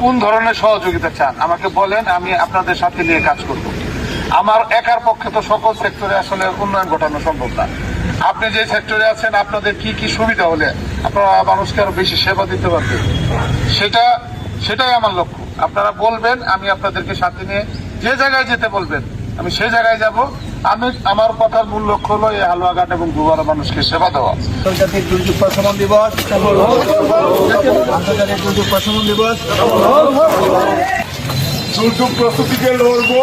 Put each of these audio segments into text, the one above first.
কোন ধরনের সহযোগিতা চান আমাকে বলেন, আমি আপনাদের সাথে নিয়ে কাজ করব। আমার একার পক্ষে তো সকল সেক্টরে আসলে উন্নয়ন ঘটানো সম্ভব না। আপনি যে সেক্টরে আছেন আপনাদের কি কি সুবিধা হলে আপনারা মানুষকে আরো বেশি সেবা দিতে পারবেন, সেটাই আমার লক্ষ্য। আপনারা বলবেন, আমি আপনাদেরকে সাথে নিয়ে যে জায়গায় যেতে বলবেন আমি সেই জায়গায় যাব। আমার কথার মূল লক্ষ্য হলো এই হালুয়াঘাট এবং দুবারা মানুষকে সেবা দেওয়া। আন্তর্জাতিক দুর্যোগ প্রশমন দিবস, আন্তর্জাতিক দুর্যোগ প্রশমন দিবস। দুর্যোগ প্রস্তুতিকে লড়বো,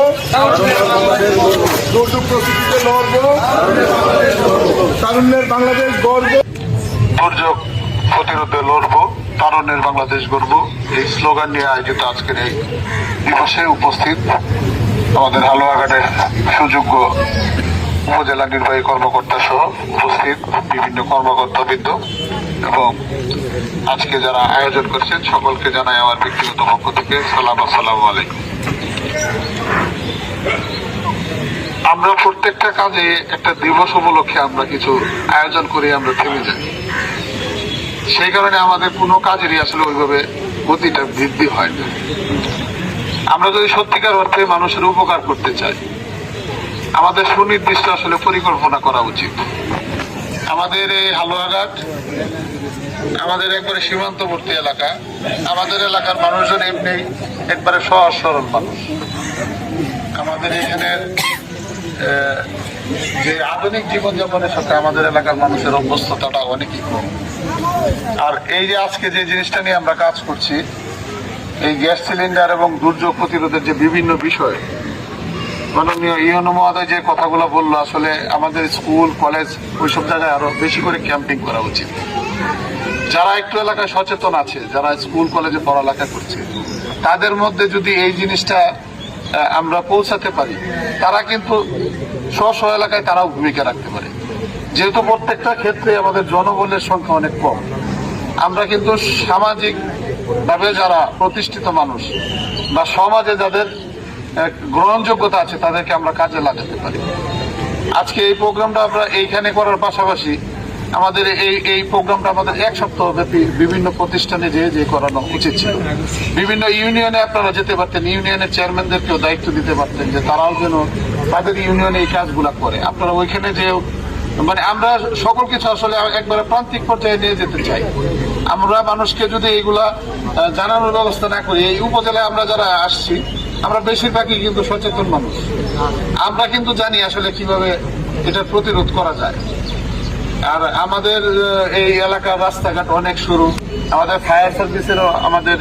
দুর্যোগ প্রস্তুতিকে লড়বো, তারুণ্যের বাংলাদেশ গড়বো। দুর্যোগ প্রতিরোধে লড়বো, তারুণ্যের বাংলাদেশ গড়বো, এই স্লোগান নিয়ে আয়োজিত আজকের এই দিবসে উপস্থিত আমাদের হালুয়াঘাটের সুযোগ্য উপজেলা নির্বাহী কর্মকর্তা সহ উপস্থিত বিভিন্ন কর্মকর্তাবৃন্দ এবং আজকে যারা আয়োজন করছেন সকলকে জানাই আমার ব্যক্তিগত পক্ষ থেকে সালাম, আসসালামু আলাইকুম। আমরা প্রত্যেকটা কাজে একটা দিবস উপলক্ষে আমরা কিছু আয়োজন করে আমরা থেমে যাই। সেই কারণে আমাদের কোনো কাজেরই আসলে ওইভাবে গতিটা বৃদ্ধি হয় না। আমরা যদি সত্যিকার অর্থে মানুষের উপকার করতে চাই আমাদের সুনির্দিষ্ট আসলে পরিকল্পনা করা উচিত। আমাদের এই হালুয়াঘাট আমাদের একবারে সীমান্তবর্তী এলাকা, আমাদের এলাকার মানুষজন এমনি একবারে সহজ সরল মানুষ। আমাদের এখানের যে আধুনিক জীবনযাপনের সাথে আমাদের এলাকার মানুষের অভ্যস্ততাটা অনেকই কম। আর এই যে আজকে যে জিনিসটা নিয়ে আমরা কাজ করছি, এই গ্যাস সিলিন্ডার এবং দুর্যোগ প্রতিরোধের যে বিভিন্ন বিষয়, মাননীয় ইউনো মহোদয় যে কথাগুলো বললো, আসলে আমাদের স্কুল কলেজ ওইসব জায়গায় আরো বেশি করে ক্যাম্পিং করা উচিত। যারা একটু এলাকায় সচেতন আছে, যারা স্কুল কলেজে পড়ালেখা করছে, তাদের মধ্যে যদি এই জিনিসটা আমরা পৌঁছাতে পারি, তারা কিন্তু স্ব এলাকায় তারাও ভূমিকা রাখতে পারে। যেহেতু প্রত্যেকটা ক্ষেত্রে আমাদের জনবলের সংখ্যা অনেক কম, আমরা কিন্তু সামাজিক ভাবে যারা প্রতিষ্ঠিত মানুষ বা সমাজে যাদের গ্রহণযোগ্যতা আছে তাদেরকে আমরা কাজে লাগাতে পারি। আজকে এই প্রোগ্রামটা আমরা এইখানে করার পাশাপাশি আমাদের এই প্রোগ্রামটা আমাদের এক সপ্তাহ ব্যাপী বিভিন্ন প্রতিষ্ঠানে যে করানো উচিত ছিল। বিভিন্ন ইউনিয়নে আপনারা যেতে পারতেন, ইউনিয়নের চেয়ারম্যানদেরকেও দায়িত্ব দিতে পারতেন যে তারাও যেন তাদের ইউনিয়নে এই কাজগুলা করে। আপনারা ওইখানে যে আমরা সকল কিছু আসলে একবারে প্রান্তিক পর্যায়ে নিয়ে যেতে চাই। আমরা মানুষকে যদি এইগুলা জানানোর ব্যবস্থা না করি, এই উপজেলায় আমরা যারা আসছি আমরা বেশিরভাগই কিন্তু সচেতন মানুষ, আমরা কিন্তু জানি আসলে কিভাবে এটা প্রতিরোধ করা যায়। আর আমাদের এই এলাকার রাস্তাঘাট অনেক সরু, আমাদের ফায়ার সার্ভিসেরও আমাদের